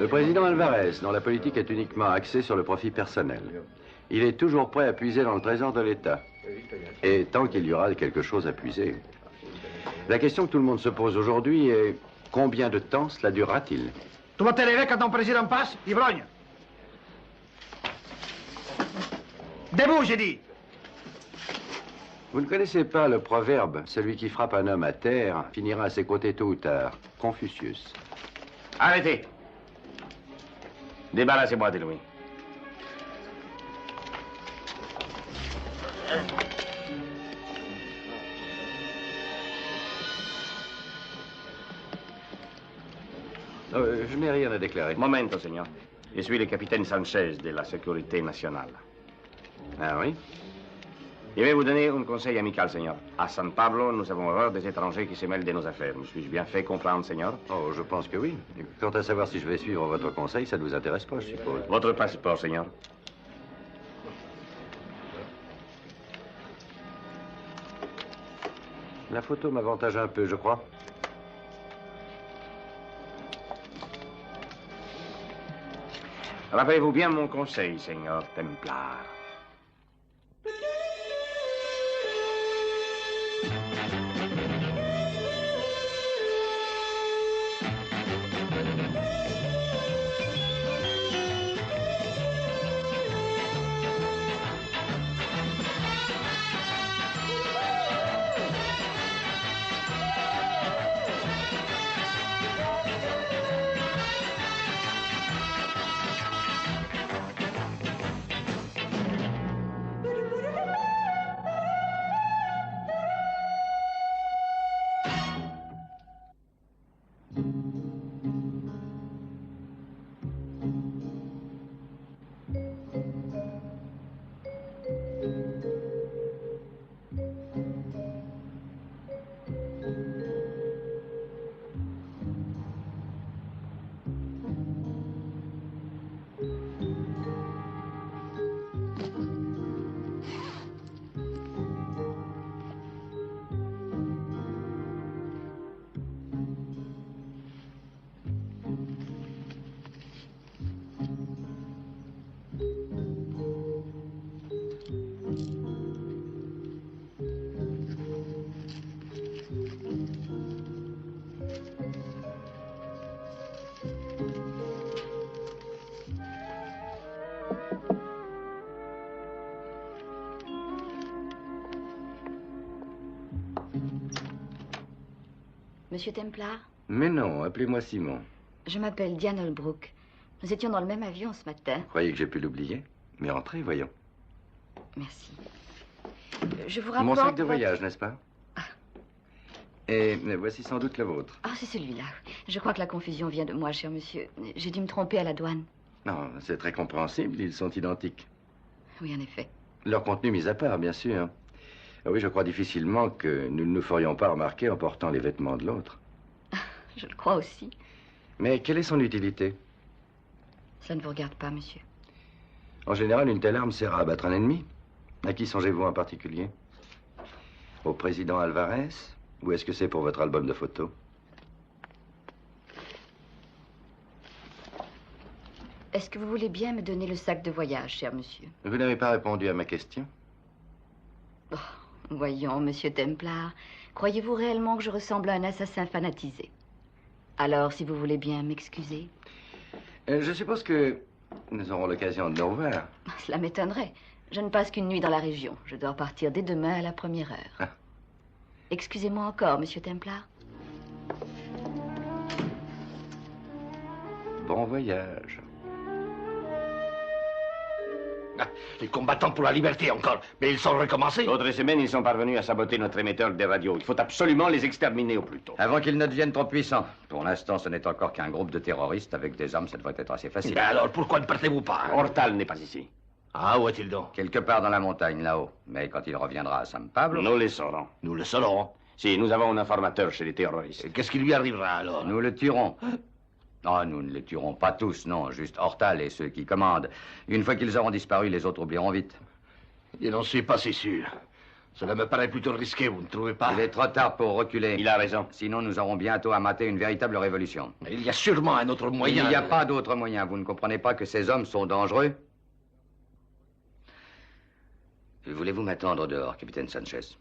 Le président Alvarez, dont la politique est uniquement axée sur le profit personnel. Il est toujours prêt à puiser dans le trésor de l'État. Et tant qu'il y aura quelque chose à puiser. La question que tout le monde se pose aujourd'hui est combien de temps cela durera-t-il? Tu vas te lever quand ton président passe, ivrogne. Debout, j'ai dit. Vous ne connaissez pas le proverbe, celui qui frappe un homme à terre finira à ses côtés tôt ou tard. Confucius. Arrêtez. Débarrassez-moi de lui. Je n'ai rien à déclarer. Momento, señor. Je suis le capitaine Sanchez de la Sécurité nationale. Ah oui? Je vais vous donner un conseil amical, señor. À San Pablo, nous avons horreur des étrangers qui se mêlent de nos affaires. Me suis-je bien fait comprendre, señor? Oh, je pense que oui. Quant à savoir si je vais suivre votre conseil, ça ne vous intéresse pas, je suppose. Votre passeport, señor. La photo m'avantage un peu, je crois. Rappelez-vous bien mon conseil, señor Templar. Monsieur Templar? Mais non, appelez-moi Simon. Je m'appelle Diane Holbrook. Nous étions dans le même avion ce matin. Vous croyez que j'ai pu l'oublier? Mais entrez, voyons. Merci. Je vous rapporte... Mon sac de voyage, n'est-ce pas? Et voici sans doute le vôtre. Ah, c'est celui-là. Je crois que la confusion vient de moi, cher monsieur. J'ai dû me tromper à la douane. Non, c'est très compréhensible, ils sont identiques. Oui, en effet. Leur contenu mis à part, bien sûr. Ah oui, je crois difficilement que nous ne nous ferions pas remarquer en portant les vêtements de l'autre. Je le crois aussi. Mais quelle est son utilité? Ça ne vous regarde pas, monsieur. En général, une telle arme sert à abattre un ennemi. À qui songez-vous en particulier? Au président Alvarez? Ou est-ce que c'est pour votre album de photos? Est-ce que vous voulez bien me donner le sac de voyage, cher monsieur? Vous n'avez pas répondu à ma question. Oh, voyons, monsieur Templar, croyez-vous réellement que je ressemble à un assassin fanatisé? Alors, si vous voulez bien m'excuser. Je suppose que nous aurons l'occasion de nous revoir. Cela m'étonnerait. Je ne passe qu'une nuit dans la région. Je dois partir dès demain à la première heure. Ah. Excusez-moi encore, monsieur Templar. Bon voyage. Ah, les combattants pour la liberté encore, mais ils sont recommencés. L'autre semaine, ils sont parvenus à saboter notre émetteur de radio. Il faut absolument les exterminer au plus tôt. Avant qu'ils ne deviennent trop puissants. Pour l'instant, ce n'est encore qu'un groupe de terroristes. Avec des armes, ça devrait être assez facile. Mais alors, pourquoi ne partez-vous pas? Hortal n'est pas ici. Ah, où est-il donc? Quelque part dans la montagne, là-haut. Mais quand il reviendra à San Pablo... Nous les saurons. Nous le saurons. Si, nous avons un informateur chez les terroristes. Qu'est-ce qui lui arrivera alors? Nous le tuerons. Non, nous ne les tuerons pas tous, non. Juste Hortal et ceux qui commandent. Une fois qu'ils auront disparu, les autres oublieront vite. Je n'en suis pas si sûr. Cela me paraît plutôt risqué, vous ne trouvez pas? Il est trop tard pour reculer. Il a raison. Sinon, nous aurons bientôt à mater une véritable révolution. Il y a sûrement un autre moyen. Il n'y a pas d'autre moyen. Vous ne comprenez pas que ces hommes sont dangereux? Voulez-vous m'attendre dehors, capitaine Sanchez?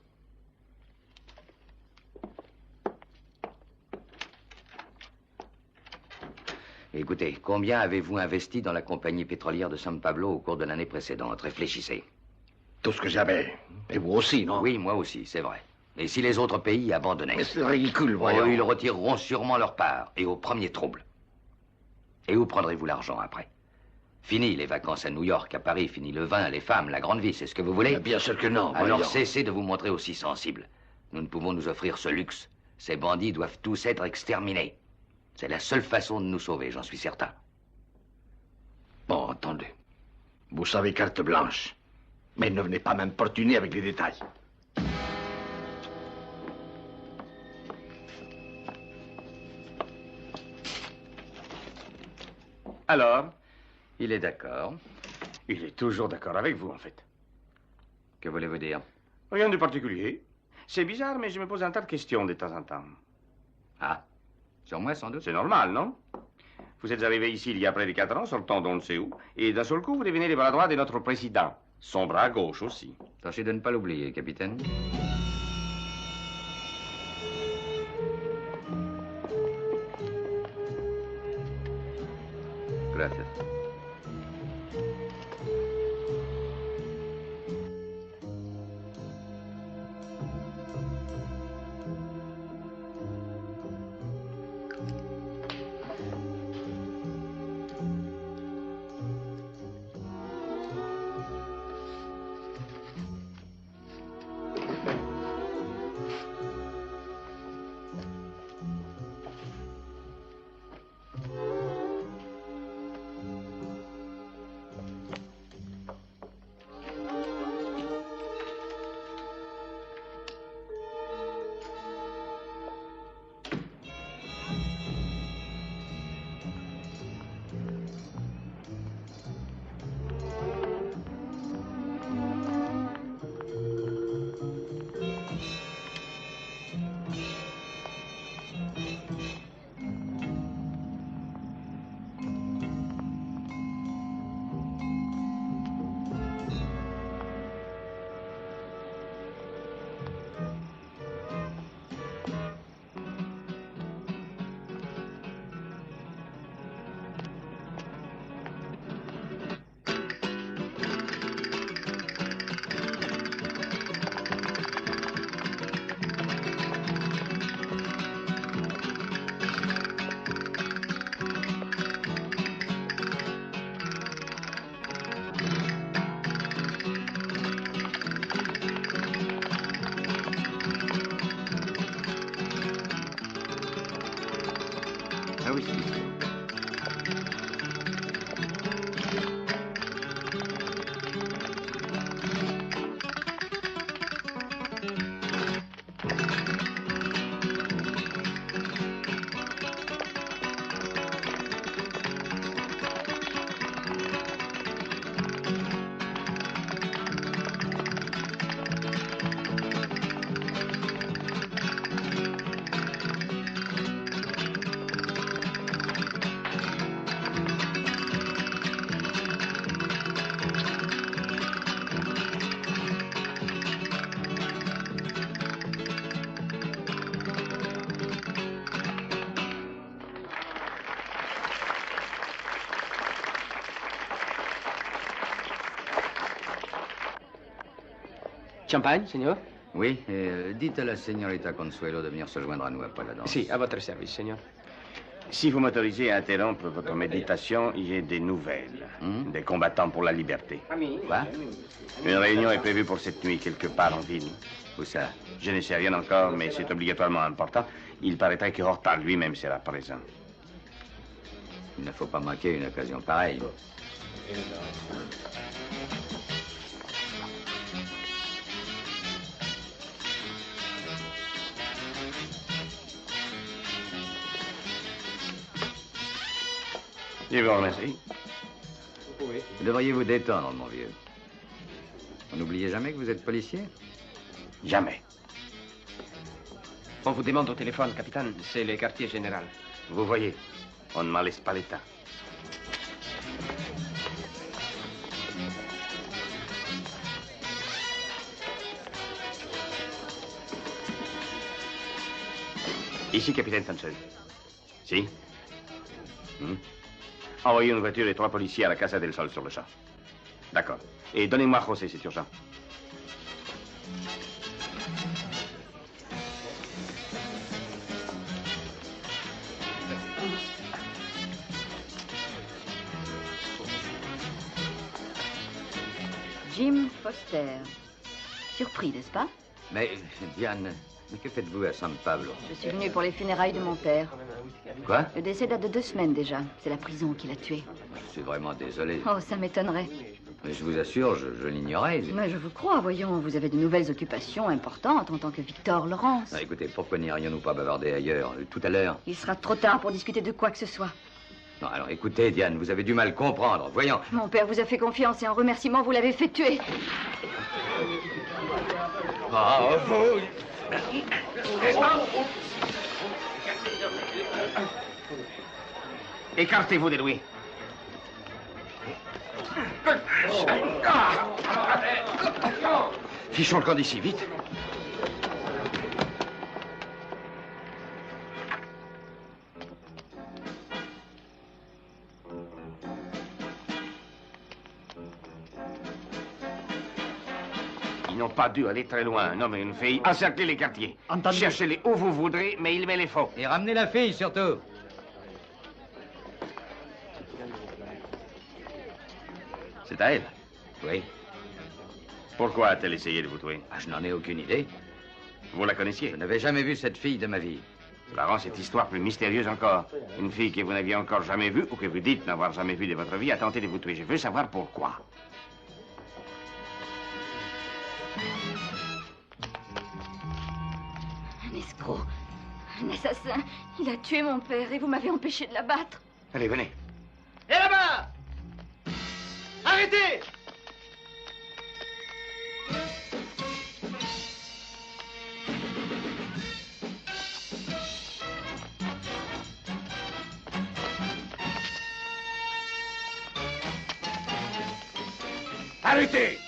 Écoutez, combien avez-vous investi dans la compagnie pétrolière de San Pablo au cours de l'année précédente? Réfléchissez. Tout ce que j'avais. Et vous aussi, non? Oui, moi aussi, c'est vrai. Et si les autres pays abandonnaient? Mais c'est ridicule, Oh, voyons. ils retireront sûrement leur part, et au premier trouble. Et où prendrez-vous l'argent après? Fini les vacances à New York, à Paris, fini le vin, les femmes, la grande vie, c'est ce que vous voulez? Bien sûr que non, Alors voyons. cessez de vous montrer aussi sensible. Nous ne pouvons nous offrir ce luxe. Ces bandits doivent tous être exterminés. C'est la seule façon de nous sauver, j'en suis certain. Bon, attendez. Vous savez carte blanche. Mais ne venez pas m'importuner avec les détails. Alors? Il est d'accord. Il est toujours d'accord avec vous, en fait. Que voulez-vous dire? Rien de particulier. C'est bizarre, mais je me pose un tas de questions de temps en temps. Ah, sur moi sans doute? C'est normal, non? Vous êtes arrivé ici il y a près de 4 ans, sortant d'on ne sait où, et d'un seul coup, vous devenez le bras droit de notre président. Son bras gauche aussi. Tâchez de ne pas l'oublier, capitaine. Gracias. Ah oui, c'est ici. Champagne, Seigneur? Oui, et dites à la señorita Consuelo de venir se joindre à nous après la danse. Si, à votre service, Seigneur. Si vous m'autorisez à interrompre votre méditation, j'ai des nouvelles. Des combattants pour la liberté. Quoi? Une réunion est prévue pour cette nuit quelque part en ville. Où ça? Je ne sais rien encore, mais c'est obligatoirement important. Il paraîtrait que Horta lui-même sera présent. Il ne faut pas manquer une occasion pareille. Je vous remercie. Vous devriez vous détendre, mon vieux. Vous n'oubliez jamais que vous êtes policier? Jamais. On vous demande au téléphone, capitaine. C'est le quartier général. Vous voyez, on ne m'en laisse pas l'état. Ici, capitaine Thompson. Si? Envoyez une voiture et 3 policiers à la Casa del Sol sur le champ. D'accord. Et donnez-moi José, c'est urgent. Jim Foster. Surpris, n'est-ce pas? Mais, Diane, mais que faites-vous à San Pablo? Je suis venue pour les funérailles de mon père. Quoi? Le décès date de 2 semaines déjà. C'est la prison qui l'a tué. Je suis vraiment désolé. Oh, ça m'étonnerait. Mais je vous assure, je l'ignorais. Mais je vous crois, voyons. Vous avez de nouvelles occupations importantes en tant que Victor Lawrence. Ah, écoutez, pourquoi n'irions-nous pas bavarder ailleurs, tout à l'heure? Il sera trop tard pour discuter de quoi que ce soit. Non, alors écoutez, Diane, vous avez du mal comprendre. Voyons. Mon père vous a fait confiance et en remerciement, vous l'avez fait tuer. Oh, vous... Écartez-vous de lui. Fichons le camp d'ici, vite. Ils n'ont pas dû aller très loin. Un homme et une fille. Encerclez les quartiers. Entendu. Cherchez-les où vous voudrez, mais il met les faux. Et ramenez la fille, surtout. C'est à elle. Oui. Pourquoi a-t-elle essayé de vous tuer? Ah, je n'en ai aucune idée. Vous la connaissiez? Je n'avais jamais vu cette fille de ma vie. Cela rend cette histoire plus mystérieuse encore. Une fille que vous n'aviez encore jamais vue, ou que vous dites n'avoir jamais vue de votre vie, a tenté de vous tuer. Je veux savoir pourquoi. Un escroc. Un assassin. Il a tué mon père et vous m'avez empêché de l'abattre. Allez, venez. Et là-bas! Arrêtez! Arrêtez!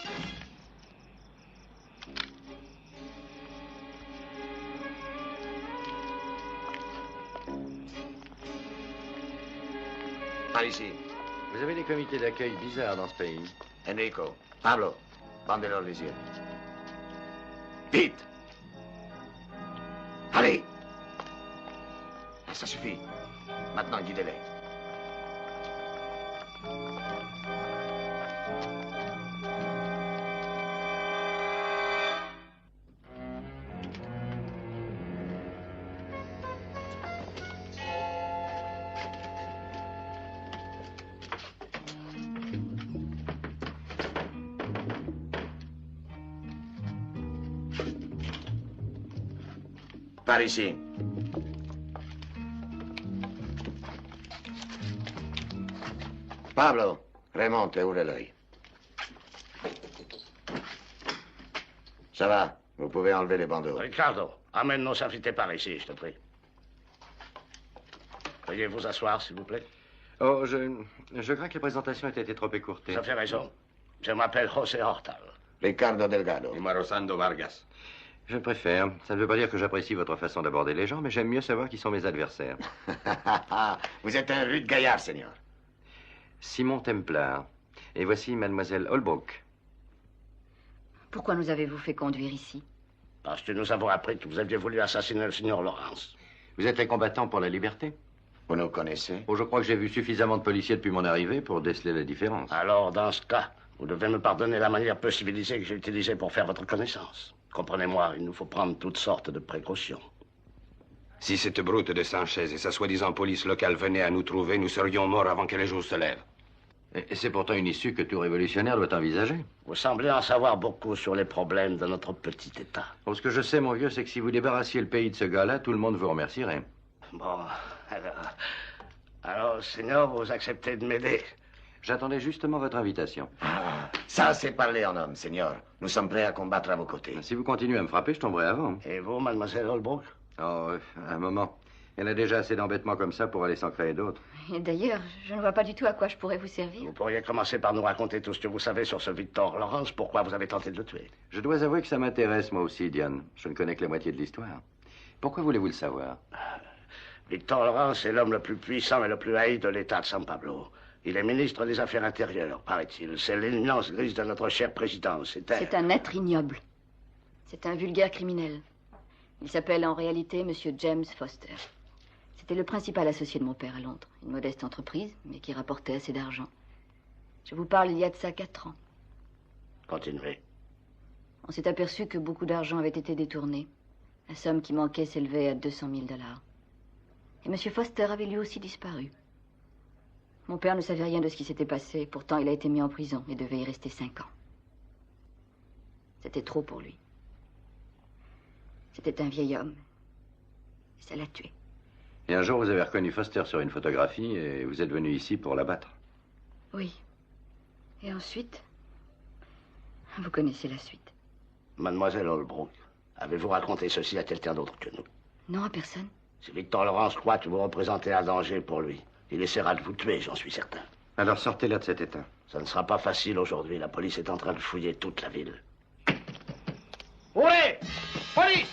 Par ici. Vous avez des comités d'accueil bizarres dans ce pays. Enrico, Pablo, bandez-leur les yeux. Vite! Allez! Ah, ça suffit. Maintenant, guidez-les. Par ici. Pablo, remonte, ouvre l'œil. Ça va, vous pouvez enlever les bandeaux. Ricardo, amène nos invités par ici, je te prie. Veuillez vous asseoir, s'il vous plaît. Oh, je crains que la présentation ait été trop écourtée. Vous avez raison. Je m'appelle José Hortal. Ricardo Delgado. Et moi, Rosando Vargas. Je préfère. Ça ne veut pas dire que j'apprécie votre façon d'aborder les gens, mais j'aime mieux savoir qui sont mes adversaires. Vous êtes un rude gaillard, Seigneur. Simon Templar. Et voici mademoiselle Holbrook. Pourquoi nous avez-vous fait conduire ici? Parce que nous avons appris que vous aviez voulu assassiner le signor Lawrence. Vous êtes les combattants pour la liberté? Vous nous connaissez? Oh, je crois que j'ai vu suffisamment de policiers depuis mon arrivée pour déceler la différence. Alors, dans ce cas, vous devez me pardonner la manière peu civilisée que j'ai utilisée pour faire votre connaissance. Comprenez-moi, il nous faut prendre toutes sortes de précautions. Si cette brute de Sanchez et sa soi-disant police locale venaient à nous trouver, nous serions morts avant que les jours se lèvent. Et c'est pourtant une issue que tout révolutionnaire doit envisager. Vous semblez en savoir beaucoup sur les problèmes de notre petit État. Oh, ce que je sais, mon vieux, c'est que si vous débarrassiez le pays de ce gars-là, tout le monde vous remercierait. Bon, alors, Seigneur, vous acceptez de m'aider? J'attendais justement votre invitation. Ah, ça, c'est parler en homme, Seigneur. Nous sommes prêts à combattre à vos côtés. Si vous continuez à me frapper, je tomberai avant. Et vous, mademoiselle Holbrook? Oh, un moment. Il y en a déjà assez d'embêtements comme ça pour aller s'en créer d'autres. Et d'ailleurs, je ne vois pas du tout à quoi je pourrais vous servir. Vous pourriez commencer par nous raconter tout ce que vous savez sur ce Victor Lawrence. Pourquoi vous avez tenté de le tuer? Je dois avouer que ça m'intéresse, moi aussi, Diane. Je ne connais que la moitié de l'histoire. Pourquoi voulez-vous le savoir? Victor Lawrence est l'homme le plus puissant et le plus haï de l'État de San Pablo. Il est ministre des Affaires intérieures, paraît-il. C'est l'éminence grise de notre cher président. C'est un être ignoble. C'est un vulgaire criminel. Il s'appelle en réalité Monsieur James Foster. C'était le principal associé de mon père à Londres. Une modeste entreprise, mais qui rapportait assez d'argent. Je vous parle il y a de ça 4 ans. Continuez. On s'est aperçu que beaucoup d'argent avait été détourné. La somme qui manquait s'élevait à 200 000 $. Et Monsieur Foster avait lui aussi disparu. Mon père ne savait rien de ce qui s'était passé. Pourtant, il a été mis en prison et devait y rester 5 ans. C'était trop pour lui. C'était un vieil homme. Et ça l'a tué. Et un jour, vous avez reconnu Foster sur une photographie et vous êtes venu ici pour l'abattre. Oui. Et ensuite, vous connaissez la suite. Mademoiselle Holbrook, avez-vous raconté ceci à quelqu'un d'autre que nous? Non, à personne. Si Victor Lawrence croit que vous représentez un danger pour lui, il essaiera de vous tuer, j'en suis certain. Alors sortez-la de cet état. Ça ne sera pas facile aujourd'hui. La police est en train de fouiller toute la ville. Ouais! Police!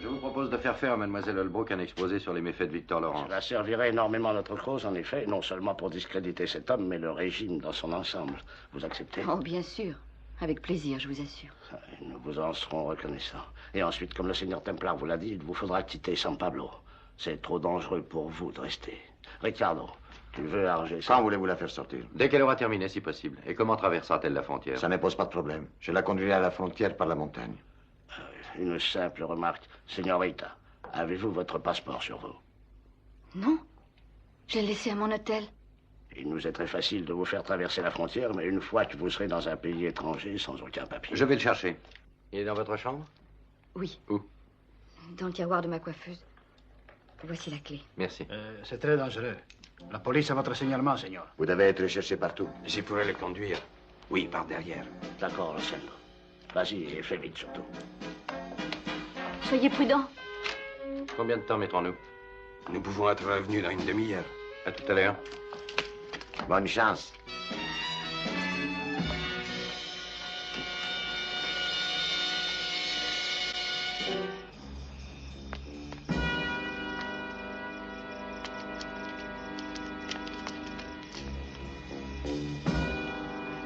Je vous propose de faire à Mademoiselle Holbrook un exposé sur les méfaits de Victor Lawrence. Cela servirait énormément à notre cause, en effet, non seulement pour discréditer cet homme, mais le régime dans son ensemble. Vous acceptez? Oh, bien sûr. Avec plaisir, je vous assure. Nous vous en serons reconnaissants. Et ensuite, comme le seigneur Templar vous l'a dit, il vous faudra quitter San Pablo. C'est trop dangereux pour vous de rester. Ricardo, tu veux arranger ça? Quand voulez-vous la faire sortir? Dès qu'elle aura terminé, si possible. Et comment traversera-t-elle la frontière? Ça ne pose pas de problème. Je la conduirai à la frontière par la montagne. Une simple remarque. Señorita, avez-vous votre passeport sur vous? Non. Je l'ai laissé à mon hôtel. Il nous est très facile de vous faire traverser la frontière, mais une fois que vous serez dans un pays étranger, sans aucun papier. Je vais le chercher. Il est dans votre chambre? Oui. Où? Dans le tiroir de ma coiffeuse. Voici la clé. Merci. C'est très dangereux. La police a votre signalement, Seigneur. Vous devez être cherché partout. Je pourrais le conduire. Oui, par derrière. D'accord, Rosendo. Vas-y et fais vite surtout. Soyez prudent. Combien de temps mettrons-nous? Nous pouvons être revenus dans une demi-heure. À tout à l'heure. Bonne chance.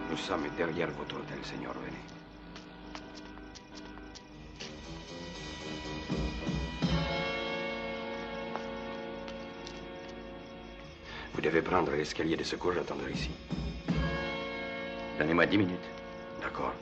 Nous sommes derrière votre hôtel, Seigneur. Venez. Vous devez prendre l'escalier de secours, j'attendrai ici. Donnez-moi 10 minutes. D'accord.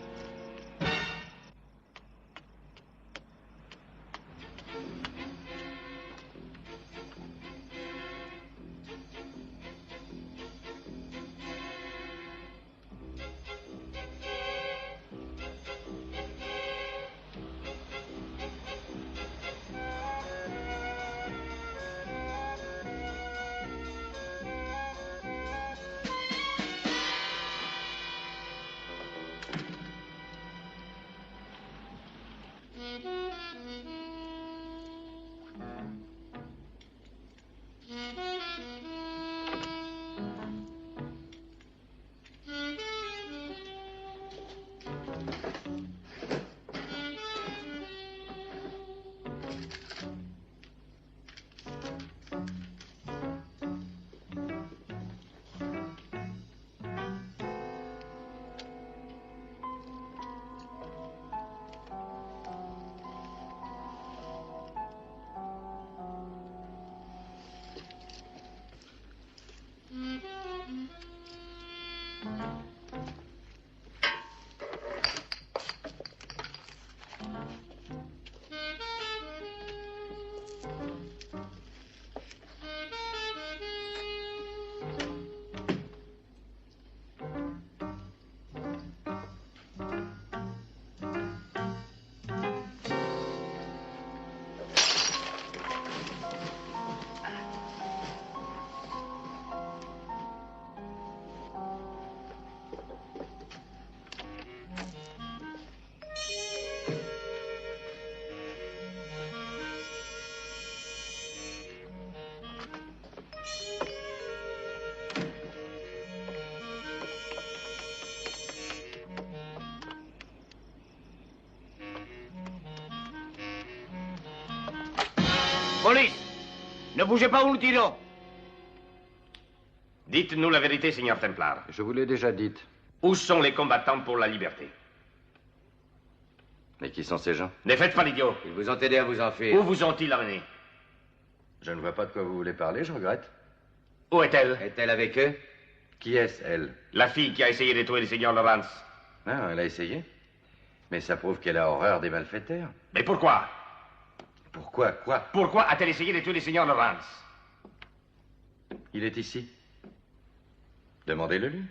Police! Ne bougez pas ou nous tirons. Dites-nous la vérité, Seigneur Templar. Je vous l'ai déjà dite. Où sont les combattants pour la liberté? Mais qui sont ces gens? Ne faites pas l'idiot. Ils vous ont aidé à vous enfuir. Où vous ont-ils amené? Je ne vois pas de quoi vous voulez parler, je regrette. Où est-elle? Est-elle avec eux? Qui est-ce, elle? La fille qui a essayé de tuer le Seigneur Lawrence. Ah, elle a essayé. Mais ça prouve qu'elle a horreur des malfaiteurs. Mais pourquoi? Pourquoi? Quoi? Pourquoi a-t-elle essayé de tuer le Seigneur Lawrence? Il est ici. Demandez-le lui.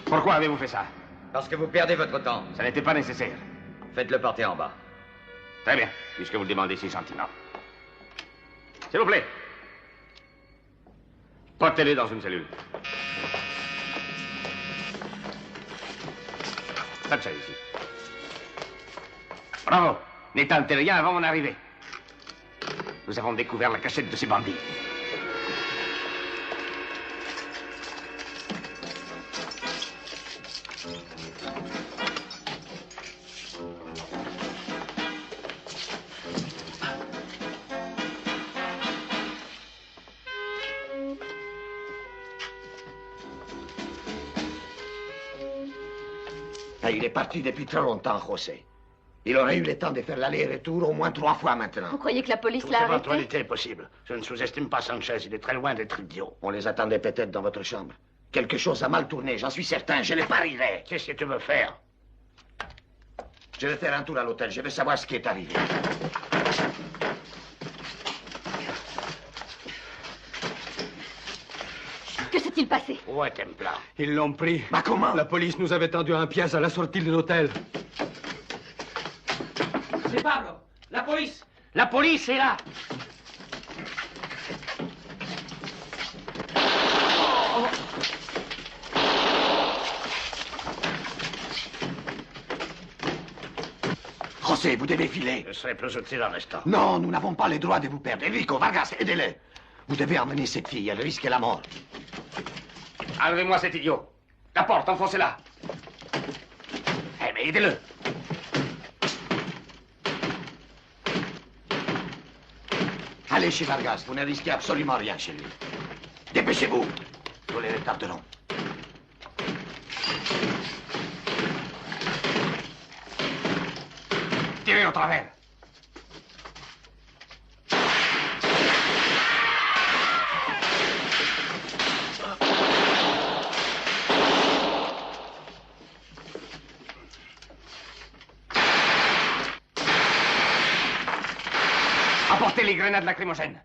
Pourquoi avez-vous fait ça? Parce que vous perdez votre temps. Ça n'était pas nécessaire. Faites-le porter en bas. Très bien, puisque vous le demandez si gentiment. S'il vous plaît. Portez-le dans une cellule. Faites ça ici. Bravo. Ne tentez rien avant mon arrivée. Nous avons découvert la cachette de ces bandits. Il est parti depuis trop longtemps, José. Il aurait eu le temps de faire l'aller-retour au moins 3 fois maintenant. Vous croyez que la police Toute l'a arrêté? éventualité est possible. Je ne sous-estime pas Sanchez, il est très loin d'être idiot. On les attendait peut-être dans votre chambre. Quelque chose a mal tourné, j'en suis certain, je les parierai. Qu'est-ce que tu veux faire? Je vais faire un tour à l'hôtel, je veux savoir ce qui est arrivé. Que s'est-il passé? Où est Templar? Ils l'ont pris. Bah comment? La police nous avait tendu un piège à la sortie de l'hôtel. C'est Pablo. La police. La police est là. José, vous devez filer. Je serai plus utile en restant. Non, nous n'avons pas le droit de vous perdre. Enrico, Vargas, aidez-le. Vous devez emmener cette fille, elle risque la mort. Enlevez-moi cet idiot. La porte, enfoncez-la. Eh, mais aidez-le. Allez chez Vargas, vous ne risquez absolument rien chez lui. Dépêchez-vous. Nous les retarderons. Tirez au travers. Apportez les grenades lacrymogènes.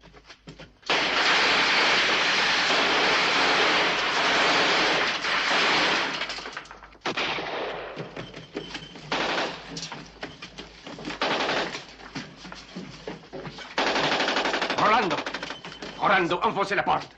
Rolando, enfoncez la porte.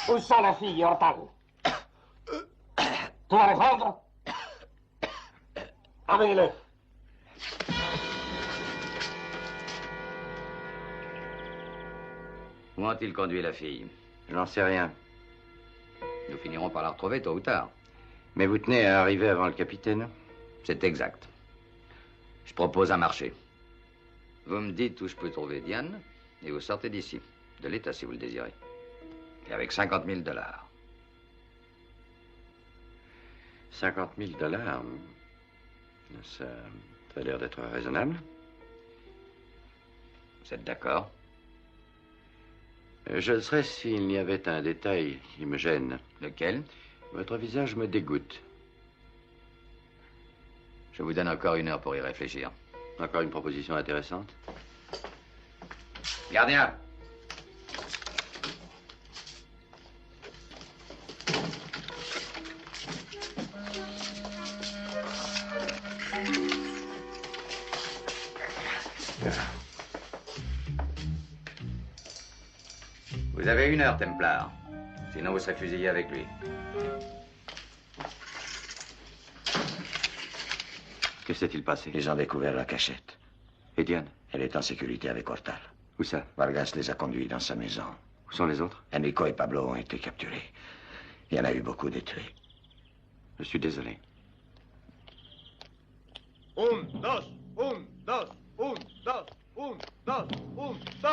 Où sont la fille et Hortal? Tu vas répondre? Amenez-le. Où ont-ils conduit la fille? Je n'en sais rien. Nous finirons par la retrouver tôt ou tard. Mais vous tenez à arriver avant le capitaine? C'est exact. Je propose un marché. Vous me dites où je peux trouver Diane et vous sortez d'ici. De l'État si vous le désirez. Et avec 50 000 $. 50 000 $. Ça a l'air d'être raisonnable. Vous êtes d'accord? Je le serais s'il n'y avait un détail qui me gêne. Lequel? Votre visage me dégoûte. Je vous donne encore 1 heure pour y réfléchir. Encore une proposition intéressante. Gardien! Vous avez 1 heure, Templar. Sinon, vous serez fusillé avec lui. Que s'est-il passé? Ils ont découvert la cachette. Et Diane? Elle est en sécurité avec Hortal. Où ça? Vargas les a conduits dans sa maison. Où sont les autres? Enrico et Pablo ont été capturés. Il y en a eu beaucoup de tués. Je suis désolé. 1, 2, 1, 2, 1, 2, 1, 2, 1, 2.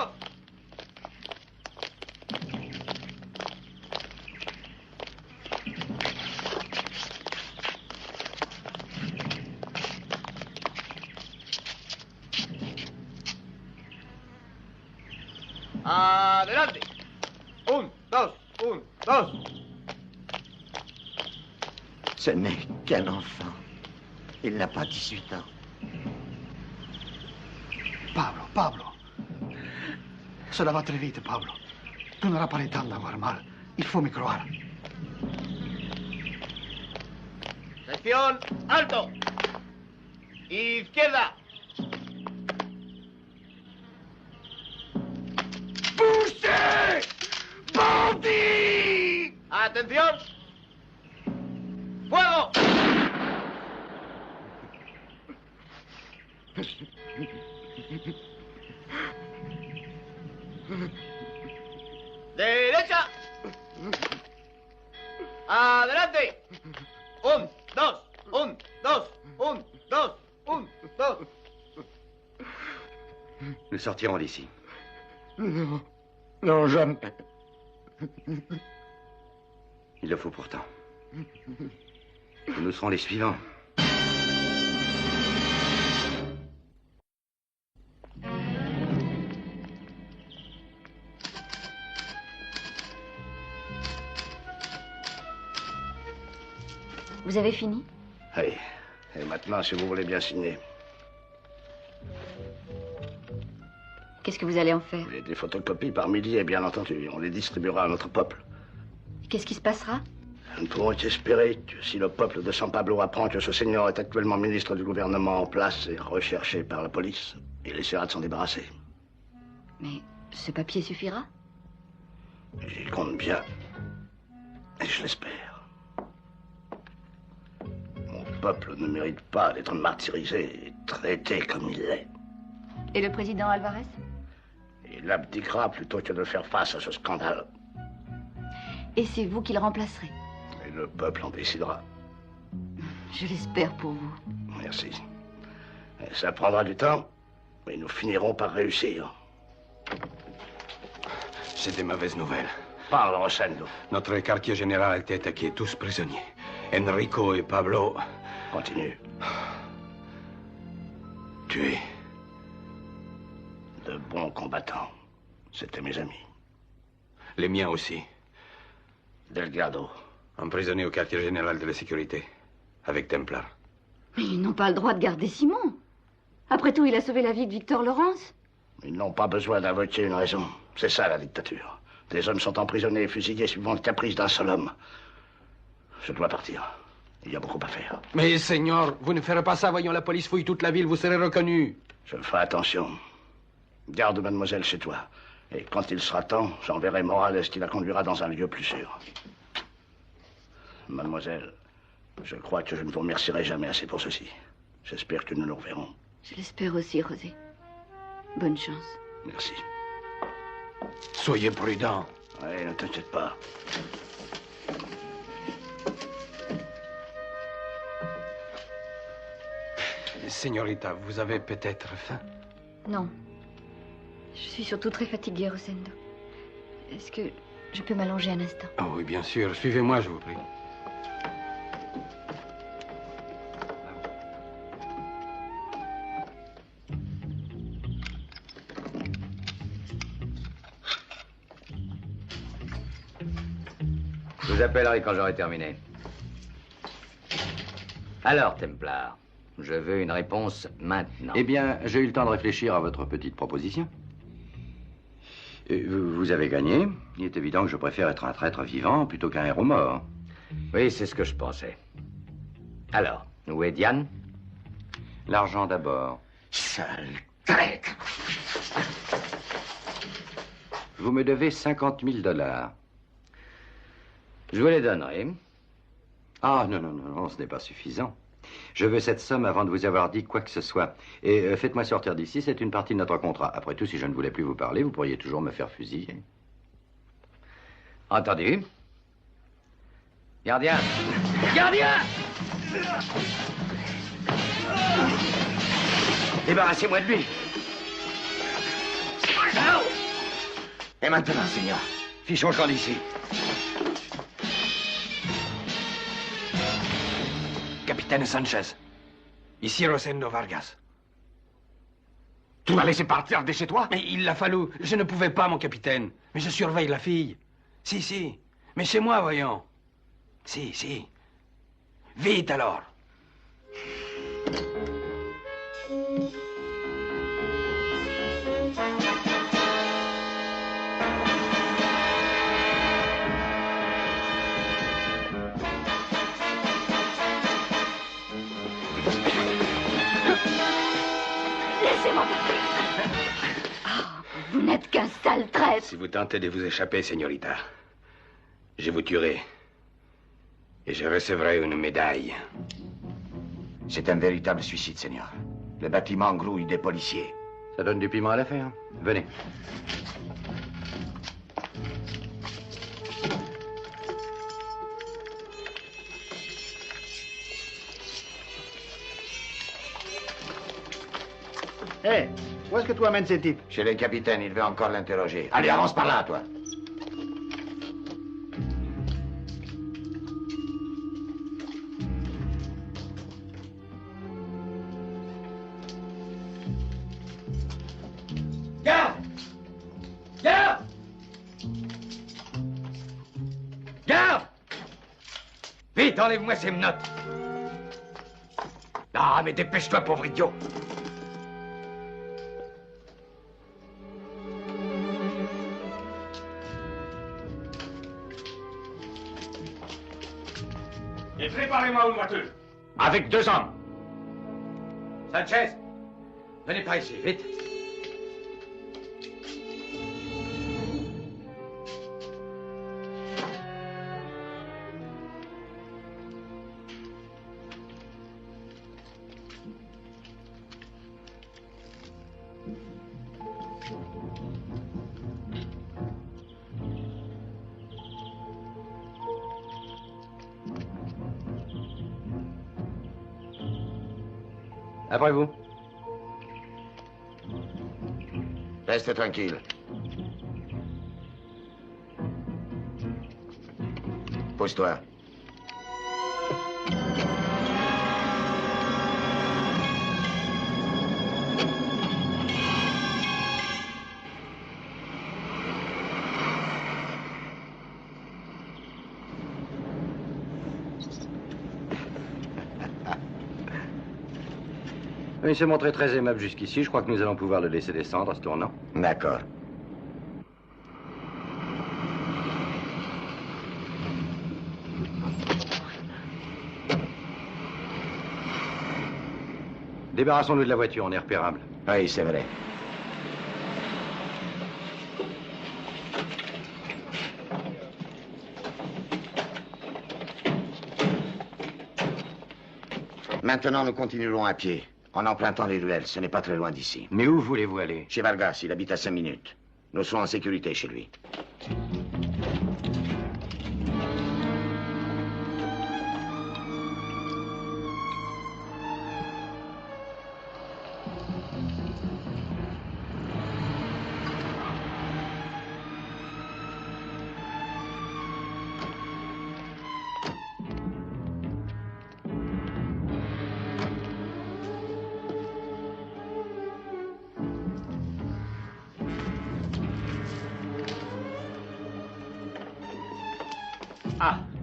Adelante. 1, 2, 1, 2. Ce n'est qu'un enfant. Il n'a pas 18 ans. Pablo, Pablo. Cela va très vite, Pablo. Tu n'auras pas le temps d'avoir mal. Il faut me croire. Sección, alto. Izquierda. ¡Buste! ¡Bandi! Atención. ¡Fuego! Derecha. Adelante. 1, 2, 1, 2, 1, 2, 1, 2. Nous sortirons d'ici. Non, non, jamais. Il le faut pourtant. Nous serons les suivants. Vous avez fini? Oui. Et maintenant, si vous voulez bien signer. Qu'est-ce que vous allez en faire? Et des photocopies par milliers, bien entendu. On les distribuera à notre peuple. Qu'est-ce qui se passera? Nous ne pouvons qu'espérer que si le peuple de San Pablo apprend que ce seigneur est actuellement ministre du gouvernement en place et recherché par la police, il essaiera de s'en débarrasser. Mais ce papier suffira? J'y compte bien. Et je l'espère. Mon peuple ne mérite pas d'être martyrisé et traité comme il l'est. Et le président Alvarez? Il abdiquera plutôt que de faire face à ce scandale. Et c'est vous qui le remplacerez? Et le peuple en décidera. Je l'espère pour vous. Merci. Et ça prendra du temps, mais nous finirons par réussir. C'est des mauvaises nouvelles. Parle, Rosendo. Notre quartier général a été attaqué, tous prisonniers. Enrico et Pablo... Continue. Tués. De bons combattants. C'étaient mes amis. Les miens aussi. Delgado. Emprisonné au quartier général de la sécurité. Avec Templar. Mais ils n'ont pas le droit de garder Simon. Après tout, il a sauvé la vie de Victor Lawrence. Ils n'ont pas besoin d'invoquer une raison. C'est ça, la dictature. Des hommes sont emprisonnés et fusillés suivant le caprice d'un seul homme. Je dois partir. Il y a beaucoup à faire. Mais, Seigneur, vous ne ferez pas ça. Voyons, la police fouille toute la ville. Vous serez reconnu. Je ferai attention. Garde mademoiselle chez toi. Et quand il sera temps, j'enverrai Morales qui la conduira dans un lieu plus sûr. Mademoiselle, je crois que je ne vous remercierai jamais assez pour ceci. J'espère que nous nous reverrons. Je l'espère aussi, Rosé. Bonne chance. Merci. Soyez prudent. Oui, ne t'inquiète pas. Señorita, vous avez peut-être faim? Non. Je suis surtout très fatiguée, Rosendo. Est-ce que je peux m'allonger un instant? Oh oui, bien sûr. Suivez-moi, je vous prie. vous appellerai quand j'aurai terminé. Alors, Templar, je veux une réponse maintenant. Eh bien, j'ai eu le temps de réfléchir à votre petite proposition. Vous avez gagné. Il est évident que je préfère être un traître vivant plutôt qu'un héros mort. Oui, c'est ce que je pensais. Alors, où est Diane? L'argent d'abord. Sale traître! Vous me devez 50 000 $. Je vous les donnerai. Ah, non, non, non, ce n'est pas suffisant. Je veux cette somme avant de vous avoir dit quoi que ce soit. Et faites-moi sortir d'ici, c'est une partie de notre contrat. Après tout, si je ne voulais plus vous parler, vous pourriez toujours me faire fusiller. Entendu. Gardien! Gardien! Débarrassez-moi de lui. Et maintenant, Seigneur, fichons le camp d'ici. Capitaine Sanchez. Ici Rosendo Vargas. Tu m'as laissé partir de chez toi? Mais il l'a fallu. Je ne pouvais pas, mon capitaine. Mais je surveille la fille. Si, si. Mais chez moi, voyons. Si, si. Vite, alors. Laissez-moi partir. Ah, vous n'êtes qu'un sale traître. Si vous tentez de vous échapper, señorita, je vous tuerai. Et je recevrai une médaille. C'est un véritable suicide, Seigneur. Le bâtiment grouille des policiers. Ça donne du piment à l'affaire. Venez. Hé, où est-ce que tu amènes ces types? Chez le capitaine, il veut encore l'interroger. Allez, avance par là, toi. Garde! Garde! Garde! Vite, enlève-moi ces menottes. Ah, mais dépêche-toi, pauvre idiot. Et préparez-moi une voiture. Avec 2 hommes. Sanchez, venez par ici, vite. Après vous. Reste tranquille. Pose-toi. Il s'est montré très aimable jusqu'ici. Je crois que nous allons pouvoir le laisser descendre en se tournant. D'accord. Débarrassons-nous de la voiture, on est repérable. Oui, c'est vrai. Maintenant, nous continuerons à pied, en empruntant les ruelles. Ce n'est pas très loin d'ici. Mais où voulez-vous aller? Chez Vargas, il habite à 5 minutes. Nous serons en sécurité chez lui.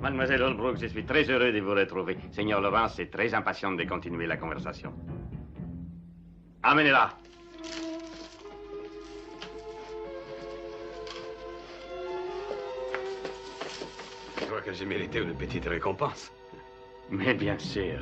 Mademoiselle Holbrook, je suis très heureux de vous retrouver. Seigneur Laurence est très impatient de continuer la conversation. Amenez-la. Je crois que j'ai mérité une petite récompense. Mais bien sûr.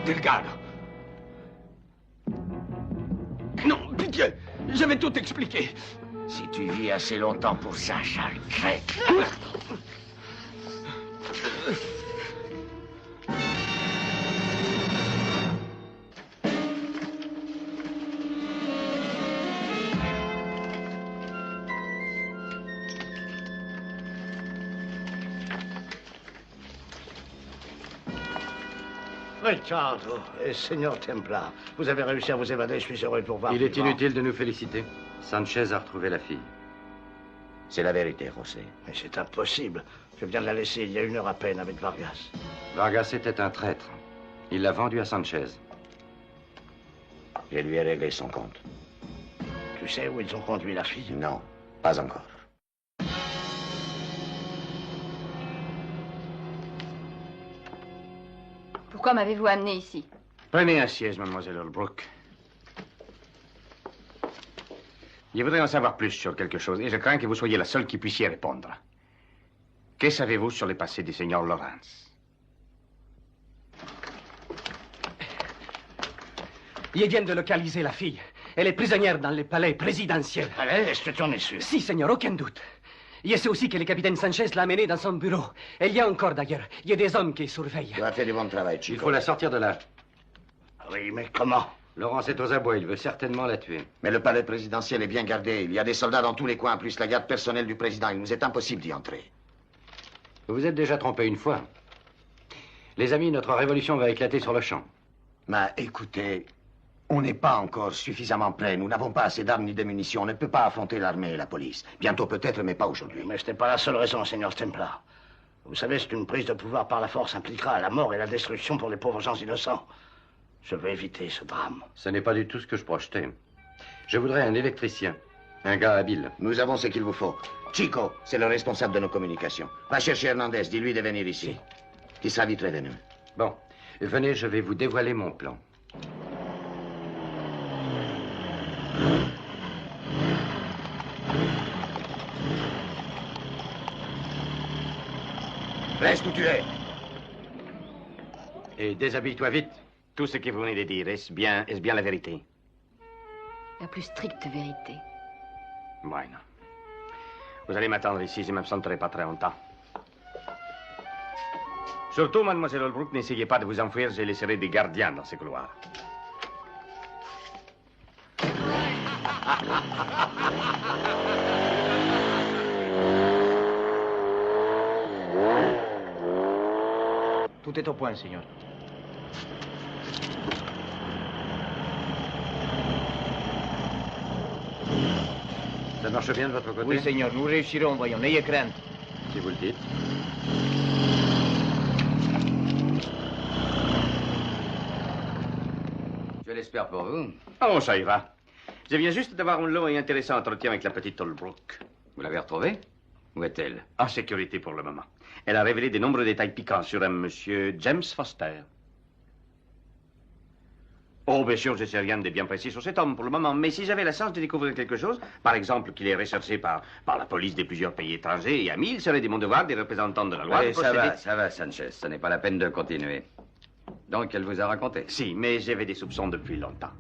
Delgado. Non, pitié, je vais tout expliquer. Si tu vis assez longtemps pour ça, Charles Craig. Ricciardo et Seigneur Templar, vous avez réussi à vous évader, je suis heureux de vous voir. Il est inutile de nous féliciter. Sanchez a retrouvé la fille. C'est la vérité, José. Mais c'est impossible. Je viens de la laisser il y a 1 heure à peine avec Vargas. Vargas était un traître. Il l'a vendue à Sanchez. Je lui ai réglé son compte. Tu sais où ils ont conduit la fille? Non, pas encore. Pourquoi m'avez-vous amené ici? Prenez un siège, mademoiselle Holbrook. Je voudrais en savoir plus sur quelque chose, et je crains que vous soyez la seule qui puissiez répondre. Que savez-vous sur le passé du seigneur Lawrence? Ils viennent de localiser la fille. Elle est prisonnière dans le palais présidentiel. Allez, est-ce que tu en es sûr? Si, Seigneur, aucun doute. Je sais aussi que le capitaine Sanchez l'a amenée dans son bureau. Et il y a encore, d'ailleurs, il y a des hommes qui surveillent. Tu as fait du bon travail, Chico. Il faut la sortir de là. Oui, mais comment? Laurence est aux abois, il veut certainement la tuer. Mais le palais présidentiel est bien gardé. Il y a des soldats dans tous les coins, plus la garde personnelle du président. Il nous est impossible d'y entrer. Vous vous êtes déjà trompé une fois. Les amis, notre révolution va éclater sur le champ. Mais écoutez, on n'est pas encore suffisamment prêts. Nous n'avons pas assez d'armes ni de munitions. On ne peut pas affronter l'armée et la police. Bientôt peut-être, mais pas aujourd'hui. Mais ce n'est pas la seule raison, Seigneur Templar. Vous savez, c'est une prise de pouvoir par la force impliquera la mort et la destruction pour les pauvres gens innocents. Je veux éviter ce drame. Ce n'est pas du tout ce que je projetais. Je voudrais un électricien, un gars habile. Nous avons ce qu'il vous faut. Chico, c'est le responsable de nos communications. Va chercher Hernandez, dis-lui de venir ici. Il sera vite près de nous. Bon, venez, je vais vous dévoiler mon plan. Reste où tu es. Et déshabille-toi vite. Tout ce que vous venez de dire, est-ce bien la vérité? La plus stricte vérité. Bueno. Vous allez m'attendre ici, je ne m'absenterai pas très longtemps. Surtout, mademoiselle Holbrook, n'essayez pas de vous enfuir, je laisserai des gardiens dans ces couloirs. Tout est au point, Seigneur. Ça marche bien de votre côté? Oui, Seigneur, nous réussirons, voyons, n'ayez crainte. Si vous le dites. Je l'espère pour vous. Oh, ça ira. Je viens juste d'avoir un long et intéressant entretien avec la petite Holbrook. Vous l'avez retrouvée? Où est-elle? En sécurité pour le moment. Elle a révélé de nombreux détails piquants sur un monsieur James Foster. Oh, bien sûr, je ne sais rien de bien précis sur cet homme pour le moment, mais si j'avais la chance de découvrir quelque chose, par exemple qu'il est recherché par la police de plusieurs pays étrangers et amis, il serait de mon devoir des représentants de la loi. Allez, ça va, Sanchez. Ce n'est pas la peine de continuer. Donc, elle vous a raconté? Si, mais j'avais des soupçons depuis longtemps.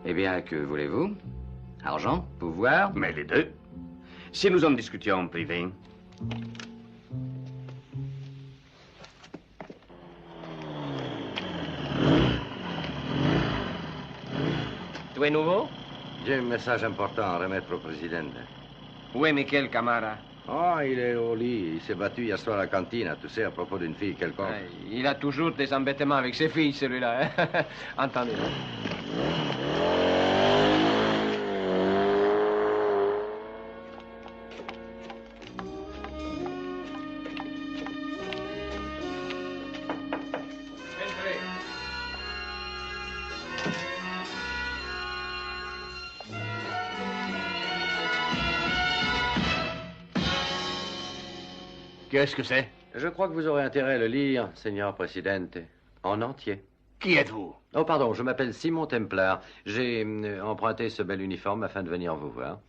Eh bien, que voulez-vous? Argent? Pouvoir? Mais les deux. Si nous en discutions en privé, Tu es nouveau? J'ai un message important à remettre au président. Où est Michael Camara? Oh, il est au lit. Il s'est battu hier soir à la cantine, tu sais, à propos d'une fille quelconque. Il a toujours des embêtements avec ses filles, celui-là. Hein? Entendez. Qu'est-ce que c'est? Je crois que vous aurez intérêt à le lire, Seigneur Presidente, en entier. Qui êtes-vous? Oh, pardon, je m'appelle Simon Templar. J'ai emprunté ce bel uniforme afin de venir vous voir.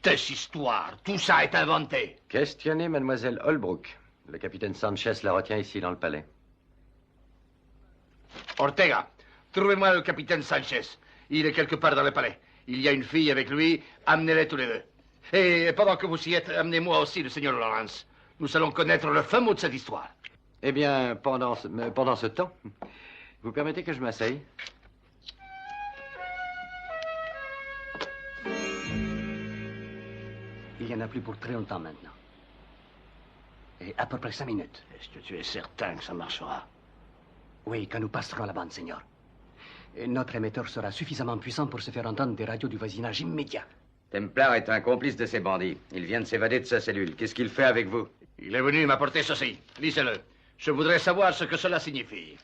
Cette histoire, tout ça est inventé. Questionnez mademoiselle Holbrook. Le capitaine Sanchez la retient ici dans le palais. Ortega, trouvez-moi le capitaine Sanchez. Il est quelque part dans le palais. Il y a une fille avec lui. Amenez-les tous les deux. Et pendant que vous y êtes, amenez-moi aussi le seigneur Lawrence. Nous allons connaître le fin mot de cette histoire. Eh bien, pendant ce temps, vous permettez que je m'asseye? Il n'y en a plus pour très longtemps maintenant. Et à peu près 5 minutes. Est-ce que tu es certain que ça marchera? Oui, quand nous passerons la bande, Seigneur. Et notre émetteur sera suffisamment puissant pour se faire entendre des radios du voisinage immédiat. Templar est un complice de ces bandits. Il vient de s'évader de sa cellule. Qu'est-ce qu'il fait avec vous? Il est venu m'apporter ceci. Lisez-le. Je voudrais savoir ce que cela signifie.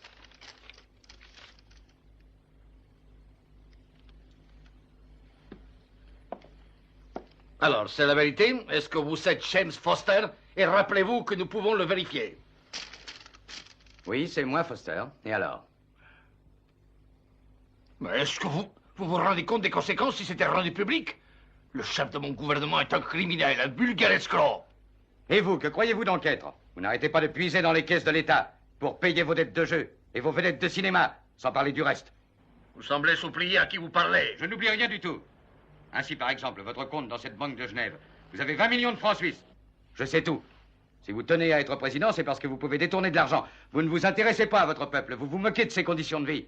Alors, c'est la vérité? Est-ce que vous êtes James Foster? Et rappelez-vous que nous pouvons le vérifier. Oui, c'est moi, Foster. Et alors? Mais est-ce que vous vous rendez compte des conséquences si c'était rendu public? Le chef de mon gouvernement est un criminel, un vulgaire escroc. Et vous, que croyez-vous donc être? Vous n'arrêtez pas de puiser dans les caisses de l'État pour payer vos dettes de jeu et vos vedettes de cinéma, sans parler du reste. Vous semblez s'oublier à qui vous parlez. Je n'oublie rien du tout. Ainsi, par exemple, votre compte dans cette banque de Genève. Vous avez 20 millions de francs suisses. Je sais tout. Si vous tenez à être président, c'est parce que vous pouvez détourner de l'argent. Vous ne vous intéressez pas à votre peuple. Vous vous moquez de ses conditions de vie.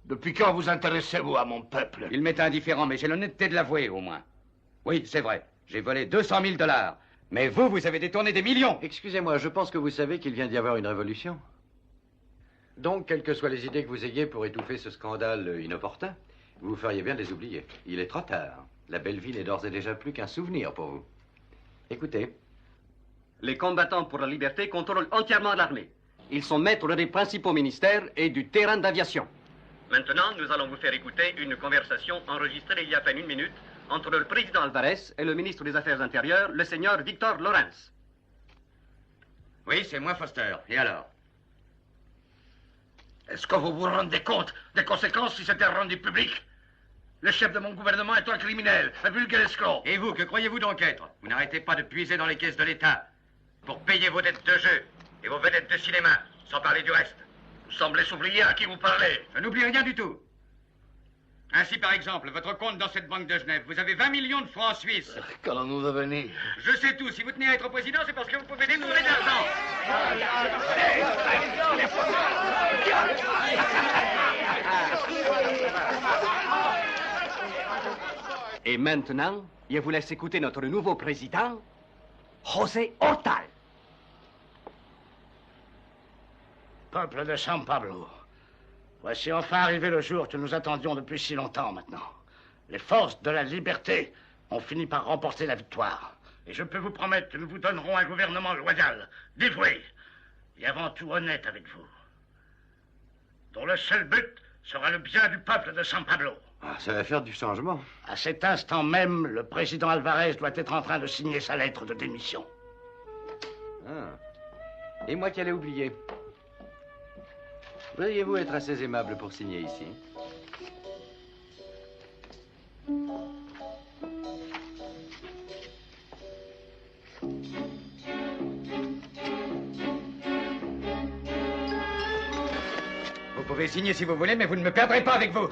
Depuis quand vous intéressez-vous à mon peuple? Il m'est indifférent, mais j'ai l'honnêteté de l'avouer, au moins. Oui, c'est vrai. J'ai volé 200 000 $. Mais vous avez détourné des millions. Excusez-moi, je pense que vous savez qu'il vient d'y avoir une révolution. Donc, quelles que soient les idées que vous ayez pour étouffer ce scandale inopportun, vous feriez bien de les oublier. Il est trop tard. La belle ville est d'ores et déjà plus qu'un souvenir pour vous. Écoutez. Les combattants pour la liberté contrôlent entièrement l'armée. Ils sont maîtres des principaux ministères et du terrain d'aviation. Maintenant, nous allons vous faire écouter une conversation enregistrée il y a à peine 1 minute entre le président Alvarez et le ministre des Affaires intérieures, le seigneur Victor Lawrence. Oui, c'est moi, Foster. Et alors? Est-ce que vous vous rendez compte des conséquences si c'était rendu public? Le chef de mon gouvernement est un criminel, un vulgaire escroc. Et vous, que croyez-vous donc être? Vous n'arrêtez pas de puiser dans les caisses de l'État pour payer vos dettes de jeu et vos vedettes de cinéma, sans parler du reste. Vous semblez s'oublier à qui vous parlez. Je n'oublie rien du tout. Ainsi, par exemple, votre compte dans cette banque de Genève, vous avez 20 millions de francs suisses. Qu'allons-nous devenir? Je sais tout. Si vous tenez à être président, c'est parce que vous pouvez détourner de l'argent. Et maintenant, je vous laisse écouter notre nouveau président, José Hortal. Peuple de San Pablo, voici enfin arrivé le jour que nous attendions depuis si longtemps maintenant. Les forces de la liberté ont fini par remporter la victoire. Et je peux vous promettre que nous vous donnerons un gouvernement loyal, dévoué, et avant tout honnête avec vous, dont le seul but sera le bien du peuple de San Pablo. Ah, ça va faire du changement. À cet instant même, le président Alvarez doit être en train de signer sa lettre de démission. Ah. Et moi qui allais oublier. Voudriez-vous être assez aimable pour signer ici? Vous pouvez signer si vous voulez, mais vous ne me perdrez pas avec vous.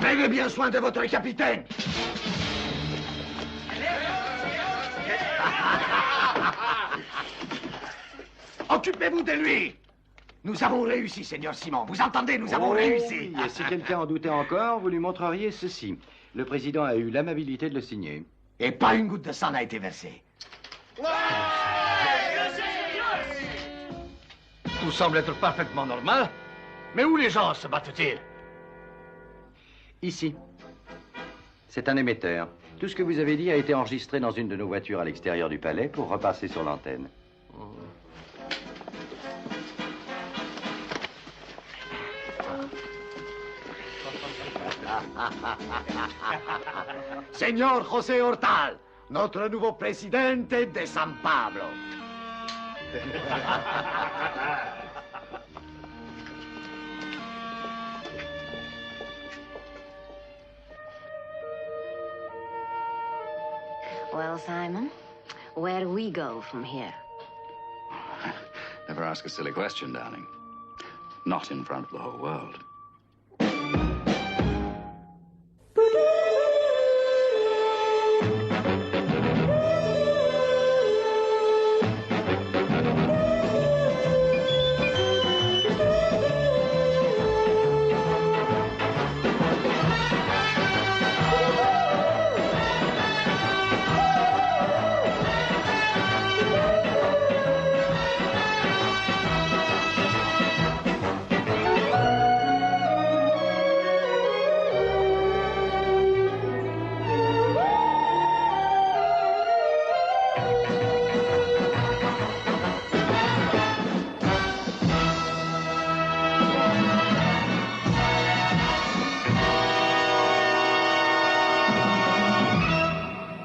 Prenez bien soin de votre capitaine. Occupez-vous de lui. Nous avons réussi, Seigneur Simon. Vous entendez, nous avons réussi. Oui, et si quelqu'un en doutait encore, vous lui montreriez ceci. Le président a eu l'amabilité de le signer. Et pas une goutte de sang n'a été versée. Tout semble être parfaitement normal. Mais où les gens se battent-ils? Ici. C'est un émetteur. Tout ce que vous avez dit a été enregistré dans une de nos voitures à l'extérieur du palais pour repasser sur l'antenne. Señor José Hortal, notre nouveau présidente de San Pablo. Well, Simon, where do we go from here? Never ask a silly question, darling. Not in front of the whole world.